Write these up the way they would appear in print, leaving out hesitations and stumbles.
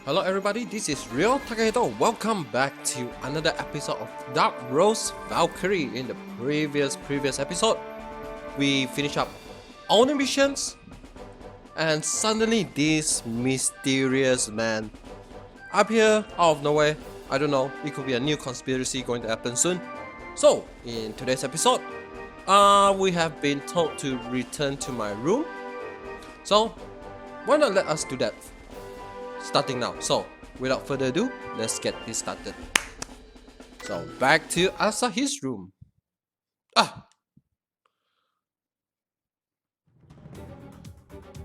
Hello everybody, this is Real Takahito. Welcome back to another episode of Dark Rose Valkyrie. In the previous episode, we finished up all the missions, and suddenly this mysterious man appear out of nowhere. I don't know, it could be a new conspiracy going to happen soon. So, in today's episode, we have been told to return to my room. So, why not let us do that? Starting now. So, without further ado, let's get this started. So, back to Asahi's room. Oh,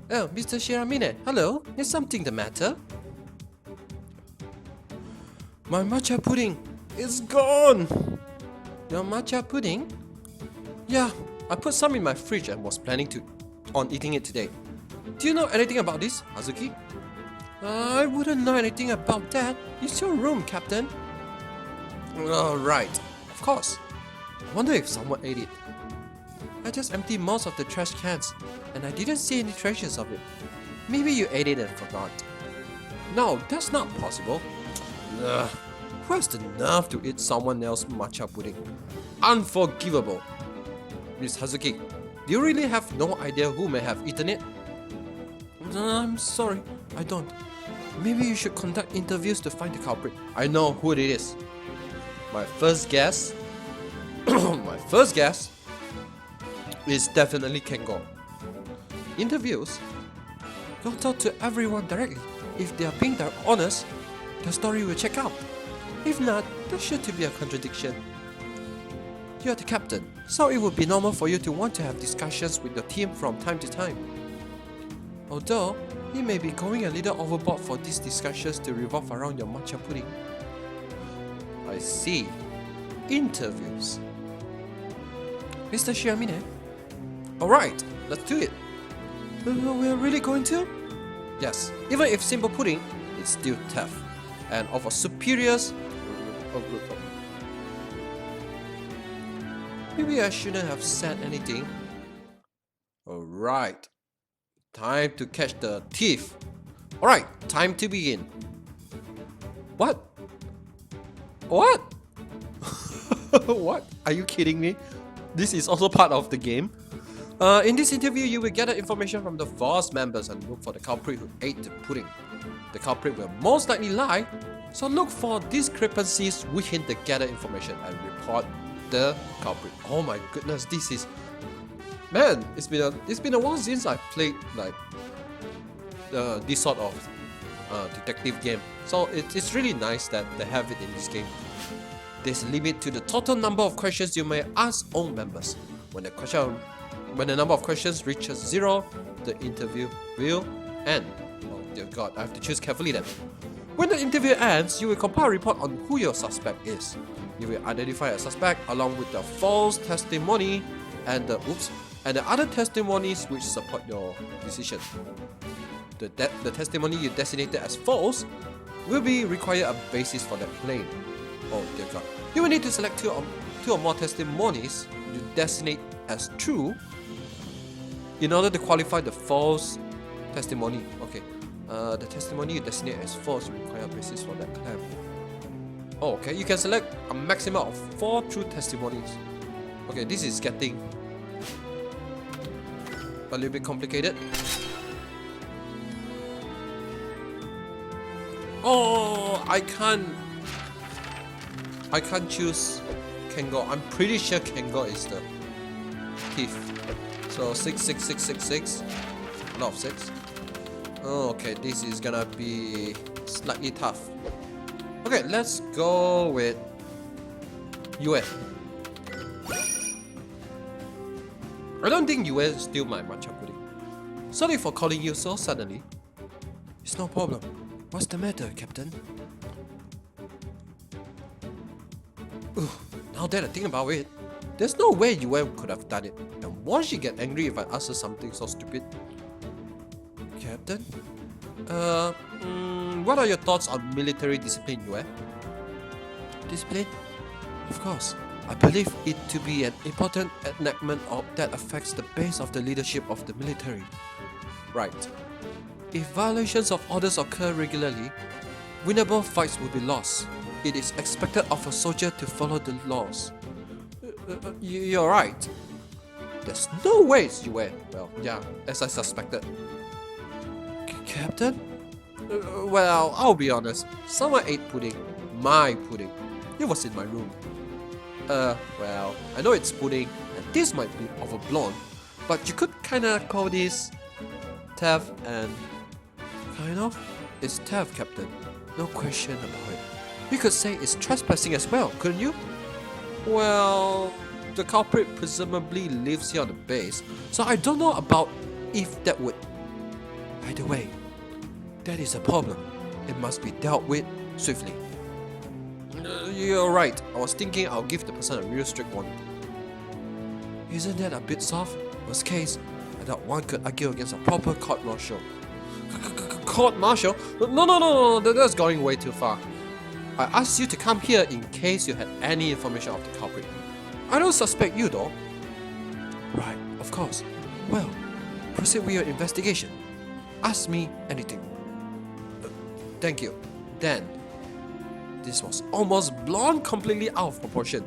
Mr. Shiramine, hello. Is something the matter? My matcha pudding is gone. Your matcha pudding? Yeah, I put some in my fridge and was planning on eating it today. Do you know anything about this, Hazuki? I wouldn't know anything about that. It's your room, Captain. Right. Of course. I wonder if someone ate it. I just emptied most of the trash cans, and I didn't see any traces of it. Maybe you ate it and forgot. No, that's not possible. Who has the nerve to eat someone else's matcha pudding? Unforgivable. Miss Hazuki, do you really have no idea who may have eaten it? I'm sorry, I don't. Maybe you should conduct interviews to find the culprit. I know who it is. My first guess is definitely Kengo. Interviews? Go talk to everyone directly. If they are being honest, the story will check out. If not, there's sure to be a contradiction. You're the captain, so it would be normal for you to want to have discussions with your team from time to time. Although, he may be going a little overboard for these discussions to revolve around your matcha pudding. I see. Interviews. Mr. Shiramine? Alright, let's do it. We're really going to? Yes, even if simple pudding, it's still theft. And of a superiors... Maybe I shouldn't have said anything. Alright. Time to catch the thief. Alright, time to begin. What? What? What? Are you kidding me? This is also part of the game. In this interview, you will gather information from the force members and look for the culprit who ate the pudding. The culprit will most likely lie, so look for discrepancies within the gathered information and report the culprit. Oh my goodness, this is... Man, it's been a while since I played like this sort of detective game. So it's really nice that they have it in this game. There's a limit to the total number of questions you may ask all members. When the number of questions reaches 0, the interview will end. Oh dear God, I have to choose carefully then. When the interview ends, you will compile a report on who your suspect is. You will identify a suspect along with the false testimony and the other testimonies which support your decision. The testimony you designated as false will be required a basis for that claim. Oh dear God. You will need to select two or more testimonies you designate as true in order to qualify the false testimony. Okay. The testimony you designate as false will require a basis for that claim. Oh, okay. You can select a maximum of 4 true testimonies. Okay, this is getting a little bit complicated. Oh, I can't choose Kengo. I'm pretty sure Kengo is the thief. So 6, 6, 6, 6, 6. A lot of 6. Oh, okay, this is gonna be slightly tough. Okay, let's go with Yue. I don't think Yue steal my matcha pudding. Sorry for calling you so suddenly. It's no problem. What's the matter, Captain? Now that I think about it, there's no way Yue could have done it. And won't she get angry if I ask her something so stupid? Captain? What are your thoughts on military discipline, Yue? Discipline? Of course. I believe it to be an important enactment that affects the base of the leadership of the military. Right. If violations of orders occur regularly, Winnable fights will be lost. It is expected of a soldier to follow the laws. You're right. There's no ways you win. Well, yeah, as I suspected. Captain? Well, I'll be honest. Someone ate pudding. My pudding. It was in my room. Well, I know it's pudding, and this might be overblown, but you could kinda call this theft and... Kind of? It's theft, Captain. No question about it. You could say it's trespassing as well, couldn't you? Well, the culprit presumably lives here on the base, so I don't know about if that would... Either way, that is a problem. It must be dealt with swiftly. You're right. I was thinking I'll give the person a real strict warning. Isn't that a bit soft? Worst case, I doubt one could argue against a proper court-martial. Court-martial? No, that's going way too far. I asked you to come here in case you had any information of the culprit. I don't suspect you though. Right, of course. Well, proceed with your investigation. Ask me anything. Thank you. Then, this was almost blown completely out of proportion.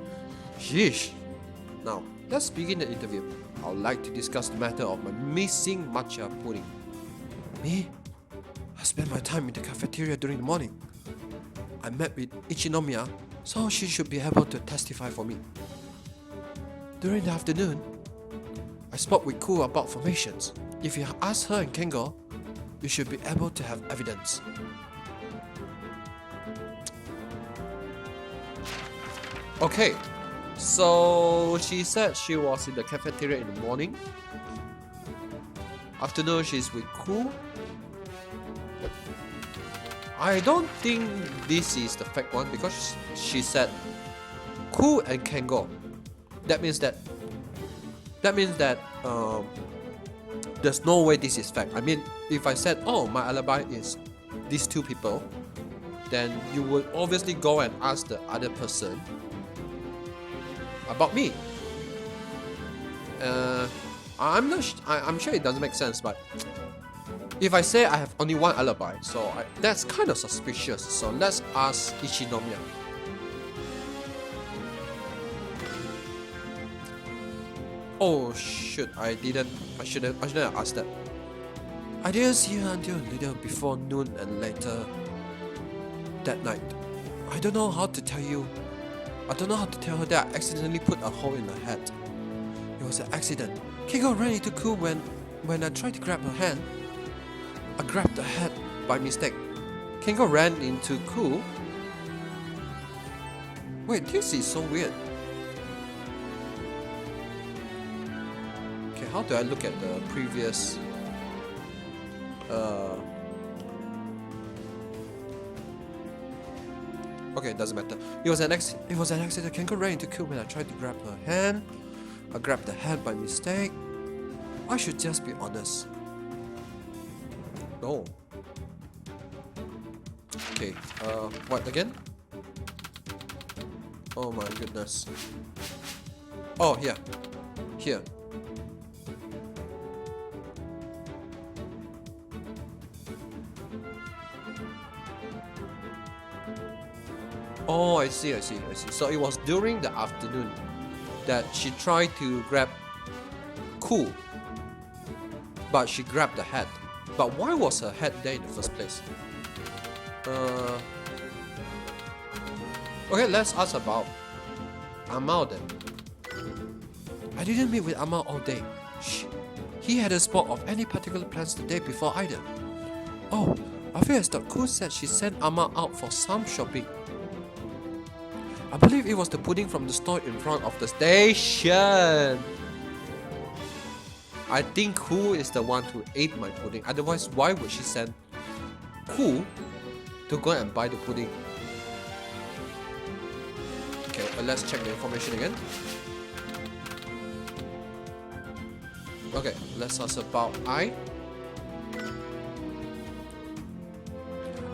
Sheesh. Now, let's begin the interview. I would like to discuss the matter of my missing matcha pudding. Me? I spent my time in the cafeteria during the morning. I met with Ichinomiya, so she should be able to testify for me. During the afternoon, I spoke with Ku about formations. If you ask her and Kengo, you should be able to have evidence. Okay, so she said she was in the cafeteria in the morning. Afternoon, she's with Ku. I don't think this is the fact one because she said Ku and Kengo. That means that there's no way this is fact. I mean, if I said, oh, my alibi is these two people, then you would obviously go and ask the other person about me. I'm sure it doesn't make sense, but if I say I have only one alibi, so that's kind of suspicious. So let's ask Ichinomiya. Oh shoot! I shouldn't have asked that. I didn't see her until a little before noon and later that night. I don't know how to tell her that I accidentally put a hole in her head. It was an accident. Kengo ran into Ku when I tried to grab her hand. I grabbed the head by mistake. Kengo ran into Ku. Wait, this is so weird. Okay, how do I look at the previous... Okay, it doesn't matter. It was an accident. Kengo ran into Ku when I tried to grab her hand. I grabbed the hand by mistake. I should just be honest. No. Okay, what again? Oh my goodness. Oh, here. Here. Oh, I see. So it was during the afternoon that she tried to grab Ku, but she grabbed the head. But why was her head there in the first place? Okay, let's ask about Amal then. I didn't meet with Amal all day. He hadn't spoke of any particular plans the day before either. Oh, I feel as though Ku said she sent Amal out for some shopping. I believe it was the pudding from the store in front of the station. I think Ku is the one who ate my pudding. Otherwise, why would she send Ku to go and buy the pudding? Okay, let's check the information again. Okay, let's ask about I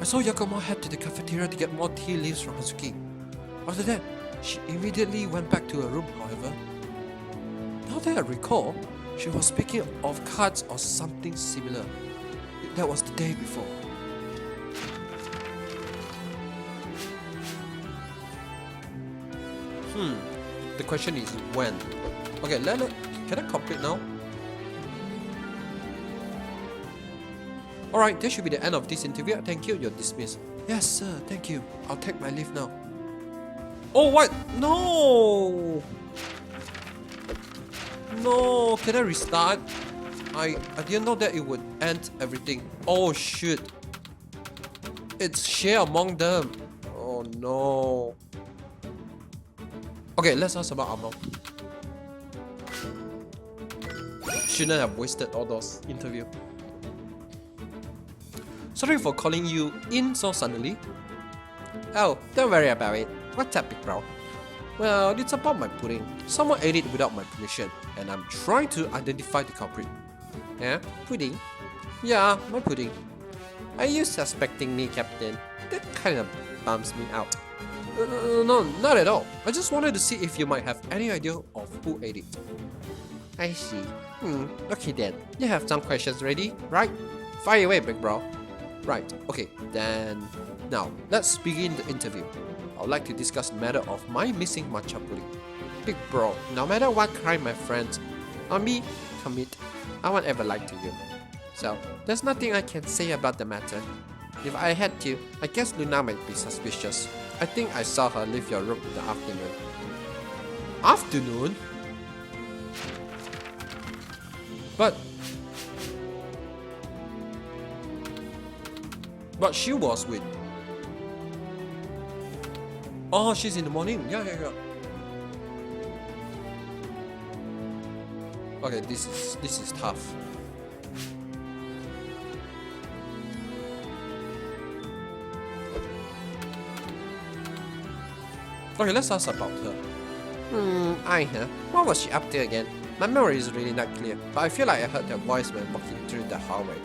saw Yakumo head to the cafeteria to get more tea leaves from Hazuki. After that, she immediately went back to her room, however. Now that I recall, she was speaking of cards or something similar. That was the day before. The question is when. Okay, can I complete now? Alright, that should be the end of this interview. Thank you, you're dismissed. Yes, sir, thank you. I'll take my leave now. Oh, what? No! No, can I restart? I didn't know that it would end everything. Oh, shit. It's share among them. Oh, no. Okay, let's ask about ammo. Shouldn't have wasted all those interviews. Sorry for calling you in so suddenly. Oh, don't worry about it. What's up, big bro? Well, it's about my pudding. Someone ate it without my permission, and I'm trying to identify the culprit. Yeah, pudding? Yeah, my pudding. Are you suspecting me, Captain? That kind of bums me out. No, not at all. I just wanted to see if you might have any idea of who ate it. I see. Okay then. You have some questions ready, right? Fire away, big bro. Right, okay, then now let's begin the interview. I would like to discuss the matter of my missing matcha pudding. Big bro, no matter what crime my friends or me commit, I won't ever lie to you. So, there's nothing I can say about the matter. If I had to, I guess Luna might be suspicious. I think I saw her leave your room in the afternoon. Afternoon? But she was with... Oh, she's in the morning. Yeah. Okay, this is tough. Okay, let's ask about her. What was she up to again? My memory is really not clear, but I feel like I heard her voice when walking through the hallway.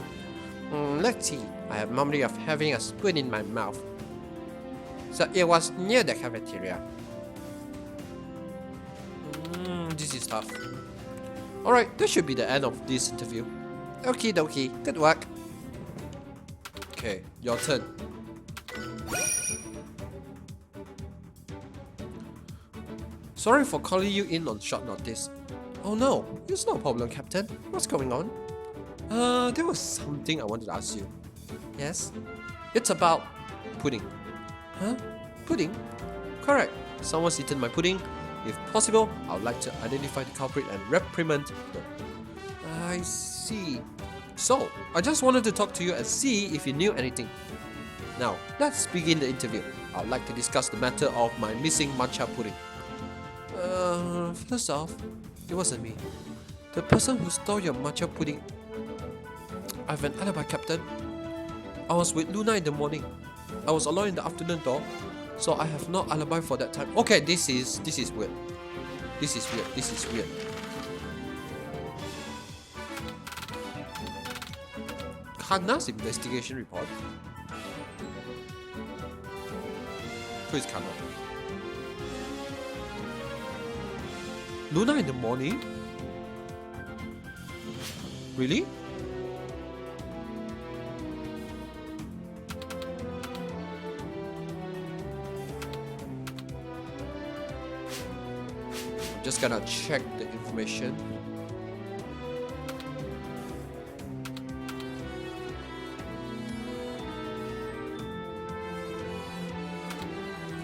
Let's see. I have memory of having a spoon in my mouth. So it was near the cafeteria. This is tough. Alright, that should be the end of this interview. Okie dokie, good work. Okay, your turn. Sorry for calling you in on short notice. Oh no, it's no problem, Captain. What's going on? There was something I wanted to ask you. Yes? It's about pudding. Huh? Pudding? Correct. Someone's eaten my pudding. If possible, I would like to identify the culprit and reprimand them. I see. So, I just wanted to talk to you and see if you knew anything. Now, let's begin the interview. I would like to discuss the matter of my missing matcha pudding. First off, it wasn't me. The person who stole your matcha pudding. I have an alibi, Captain. I was with Luna in the morning. I was alone in the afternoon though, so I have no alibi for that time. Okay, this is weird. This is weird. Kana's investigation report. Who is Kana? Luna in the morning? Really? Just gonna check the information.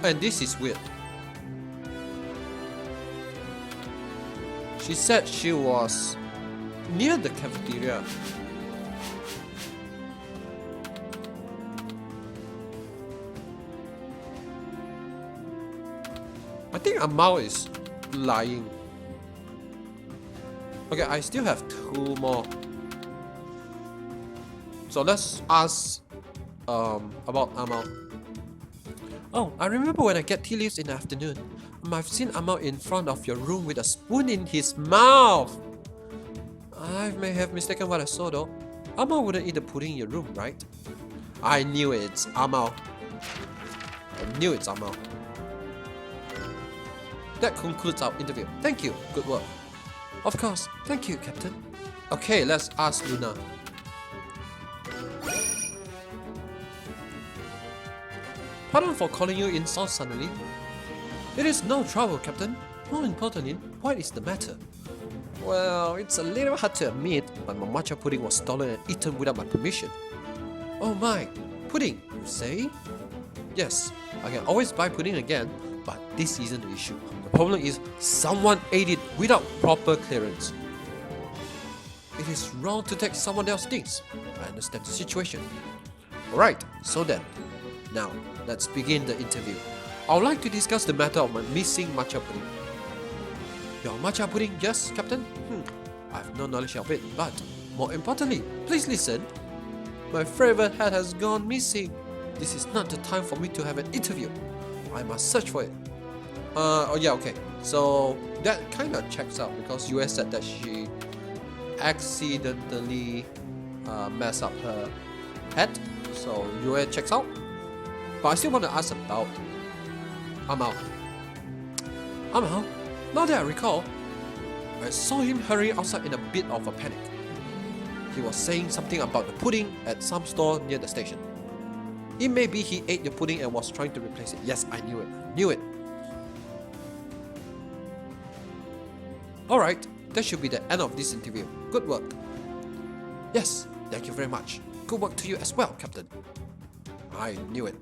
And this is weird. She said she was near the cafeteria. I think Amal is lying. Okay, I still have two more. So let's ask about Amal. Oh, I remember when I get tea leaves in the afternoon. I've seen Amal in front of your room with a spoon in his mouth. I may have mistaken what I saw though. Amal wouldn't eat the pudding in your room, right? I knew it's Amal. I knew it's Amal. That concludes our interview. Thank you. Good work. Of course. Thank you, Captain. Okay, let's ask Luna. Pardon for calling you in so suddenly. It is no trouble, Captain. More importantly, what is the matter? Well, it's a little hard to admit, but my matcha pudding was stolen and eaten without my permission. Oh my, pudding, you say? Yes, I can always buy pudding again, but this isn't the issue. The problem is someone ate it without proper clearance. It is wrong to take someone else's things. I understand the situation. Alright, so then, now let's begin the interview. I would like to discuss the matter of my missing matcha pudding. Your matcha pudding, yes, Captain? I have no knowledge of it, but more importantly, please listen. My favorite hat has gone missing. This is not the time for me to have an interview. I must search for it. Oh yeah, okay. So that kind of checks out because US said that she accidentally messed up her hat. So US checks out. But I still want to ask about Amal. Now that I recall, I saw him hurry outside in a bit of a panic. He was saying something about the pudding at some store near the station. It may be he ate the pudding and was trying to replace it. Yes, I knew it. Alright, that should be the end of this interview. Good work. Yes, thank you very much. Good work to you as well, Captain. I knew it.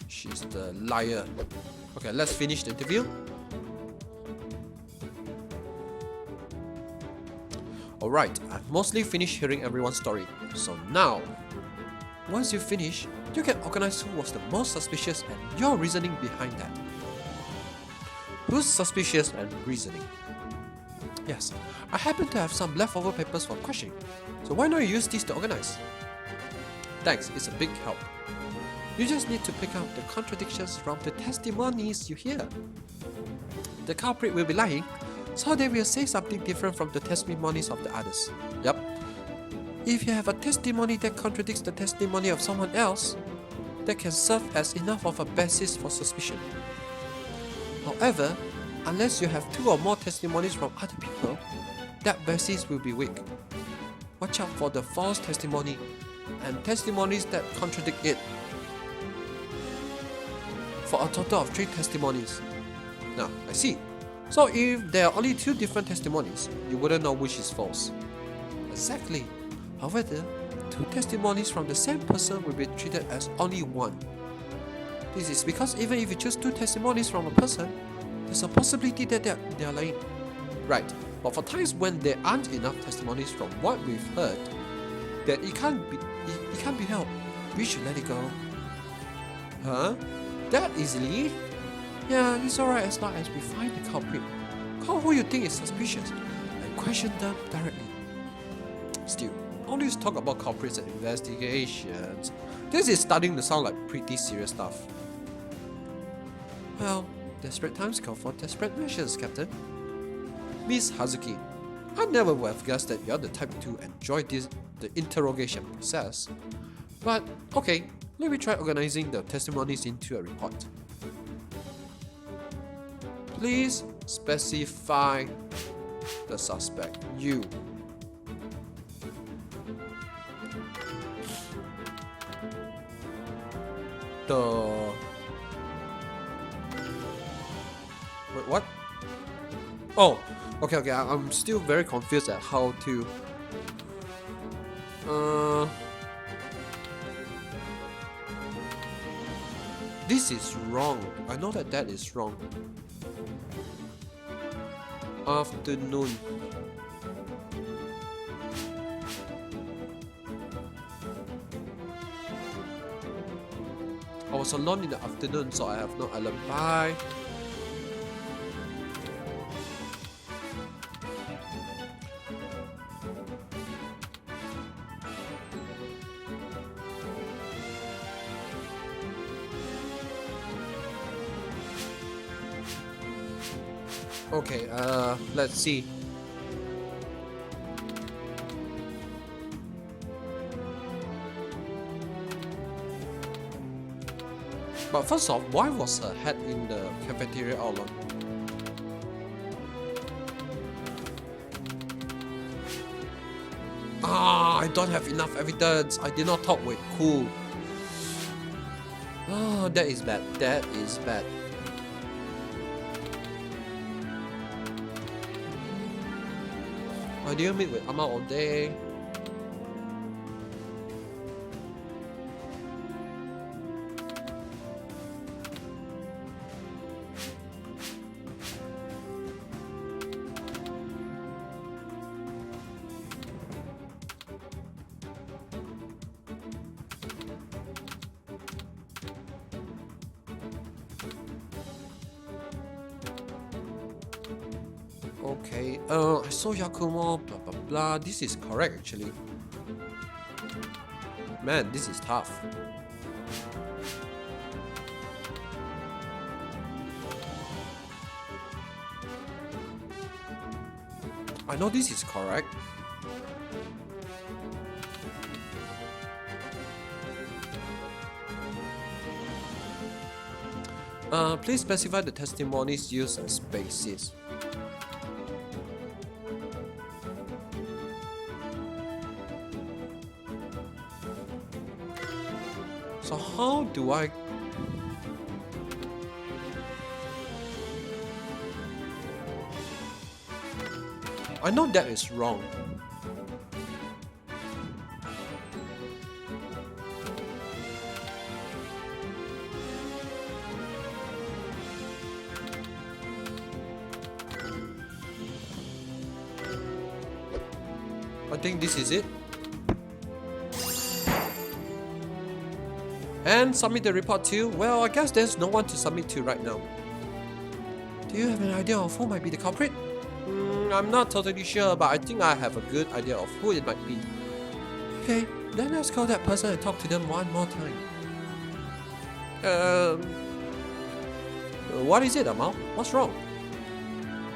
She's the liar. Okay, let's finish the interview. Alright, I've mostly finished hearing everyone's story. So now, once you finish, you can organize who was the most suspicious and your reasoning behind that. Who's suspicious and reasoning? Yes, I happen to have some leftover papers for questioning. So why not you use these to organize? Thanks, it's a big help. You just need to pick out the contradictions from the testimonies you hear. The culprit will be lying, so they will say something different from the testimonies of the others. Yup. If you have a testimony that contradicts the testimony of someone else, that can serve as enough of a basis for suspicion. However, unless you have 2 or more testimonies from other people, that basis will be weak. Watch out for the false testimony and testimonies that contradict it. For a total of 3 testimonies. Now, I see. So if there are only 2 different testimonies, you wouldn't know which is false. Exactly. However, 2 testimonies from the same person will be treated as only one. This is because even if you choose 2 testimonies from a person, there's a possibility that they are lying. Right, but for times when there aren't enough testimonies from what we've heard, that it can't be helped. We should let it go. Huh? That easily? Yeah, it's alright as long as we find the culprit. Call who you think is suspicious and question them directly. Still, all this talk about culprits and investigations, this is starting to sound like pretty serious stuff. Well, desperate times call for desperate measures, Captain. Miss Hazuki, I never would have guessed that you're the type to enjoy the interrogation process. But okay, let me try organizing the testimonies into a report. Please specify the suspect. You. Wait, what? Oh, okay, I'm still very confused at how to... This is wrong. I know that is wrong. Afternoon. I was alone in the afternoon, so I have no alibi. Okay, let's see. But first off, why was her head in the cafeteria all along? I don't have enough evidence. I did not talk with Cool. Oh, that is bad. That is bad. Why do you meet with Amma all day? Okay, I saw Yakumo, blah blah blah. This is correct actually. Man, this is tough. I know this is correct. Please specify the testimonies used as basis. So how do I... I know that is wrong. I think this is it. And submit the report to? Well, I guess there's no one to submit to right now. Do you have an idea of who might be the culprit? I'm not totally sure, but I think I have a good idea of who it might be. Okay, then let's call that person and talk to them one more time. What is it, Amal? What's wrong?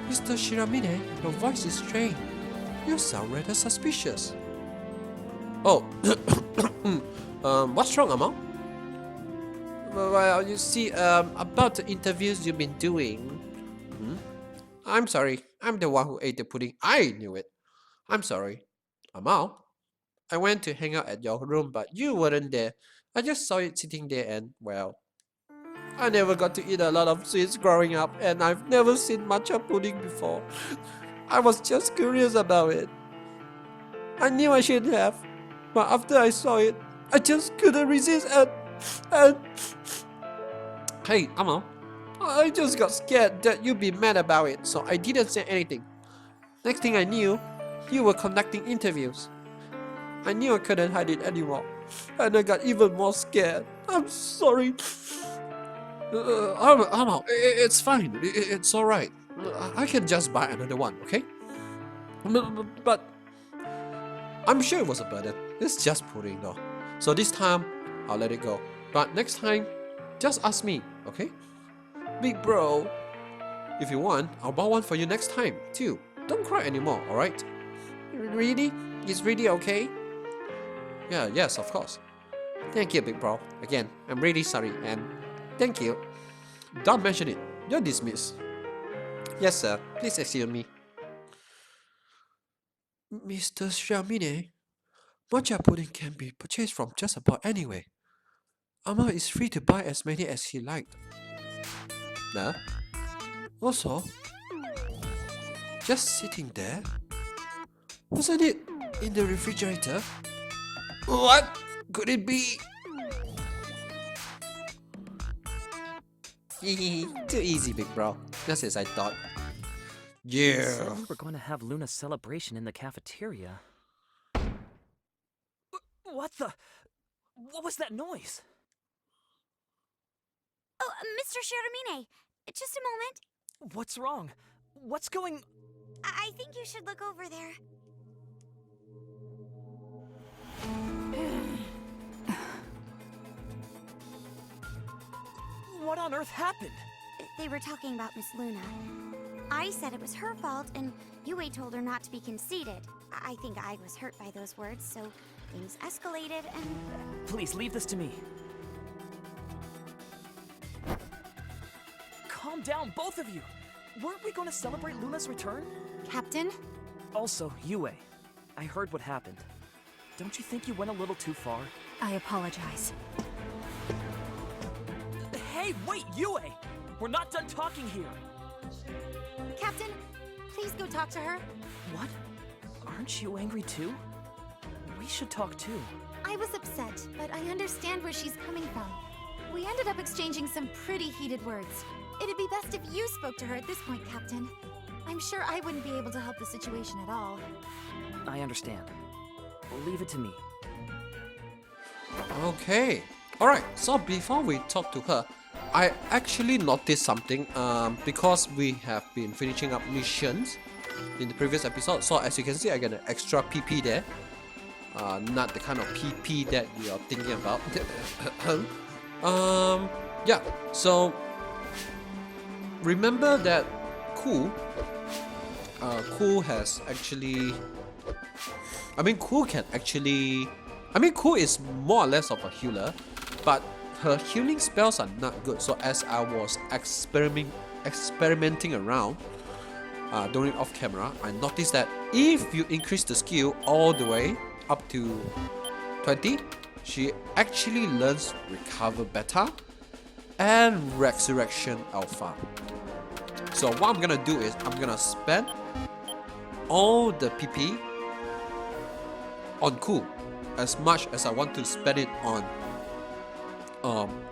Mr. Shiramine, your voice is strange. You sound rather suspicious. Oh, what's wrong, Amal? Well, you see, about the interviews you've been doing. I'm sorry, I'm the one who ate the pudding. I knew it. I'm sorry. Amal, I went to hang out at your room, but you weren't there. I just saw it sitting there and, well, I never got to eat a lot of sweets growing up, and I've never seen matcha pudding before. I was just curious about it. I knew I shouldn't have, but after I saw it, I just couldn't resist and... Hey, Amal, I just got scared that you'd be mad about it, so I didn't say anything. Next thing I knew, you were conducting interviews. I knew I couldn't hide it anymore, and I got even more scared. I'm sorry. Amal, it's fine. It's alright. I can just buy another one, okay? But I'm sure it was a burden. It's just pudding though. So this time, I'll let it go. But next time, just ask me, okay? Big bro, if you want, I'll buy one for you next time, too. Don't cry anymore, alright? Really? It's really okay? Yeah, yes, of course. Thank you, big bro. Again, I'm really sorry, and thank you. Don't mention it. You're dismissed. Yes, sir. Please excuse me. Mr. Shiramine, matcha pudding can be purchased from just about anywhere. Amma is free to buy as many as he liked. Nah. Also, just sitting there? Wasn't it in the refrigerator? What could it be? Too easy, big bro. Just as I thought. Yeah. So we were going to have Luna's celebration in the cafeteria. What the? What was that noise? Oh, Mr. Shiramine, just a moment. What's wrong? What's going... I think you should look over there. What on earth happened? They were talking about Miss Luna. I said it was her fault, and Yue told her not to be conceited. I think I was hurt by those words, so things escalated and... Please, leave this to me. Calm down, both of you! Weren't we going to celebrate Luna's return? Captain? Also, Yue, I heard what happened. Don't you think you went a little too far? I apologize. Hey, wait, Yue! We're not done talking here. Captain, please go talk to her. What? Aren't you angry too? We should talk too. I was upset, but I understand where she's coming from. We ended up exchanging some pretty heated words. It'd be best if you spoke to her at this point, Captain. I'm sure I wouldn't be able to help the situation at all. I understand. Leave it to me. Okay. Alright, so before we talk to her, I actually noticed something because we have been finishing up missions in the previous episode. So as you can see, I get an extra PP there. Not the kind of PP that you are thinking about. Yeah, so remember that Cool has actually, Cool is more or less of a healer, but her healing spells are not good. So as I was experimenting around during off camera, I noticed that if you increase the skill all the way up to 20, she actually learns Recover Beta and Resurrection Alpha. So what I'm gonna do is I'm gonna spend all the PP on Cool as much as I want to spend it on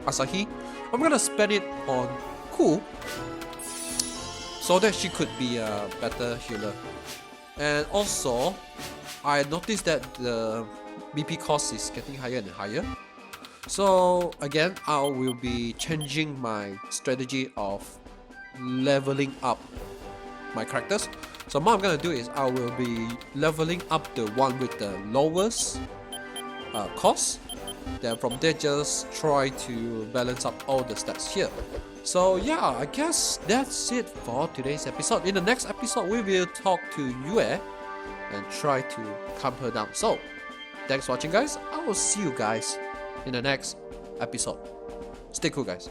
Asahi. I'm gonna spend it on Cool so that she could be a better healer. And also I noticed that the BP cost is getting higher and higher. So again, I will be changing my strategy of leveling up my characters. So what I'm gonna do is I will be leveling up the one with the lowest cost. Then from there just try to balance up all the stats here. So yeah, I guess that's it for today's episode. In the next episode, we will talk to Yue and try to calm her down. So thanks for watching, guys. I will see you guys in the next episode. Stay cool, guys.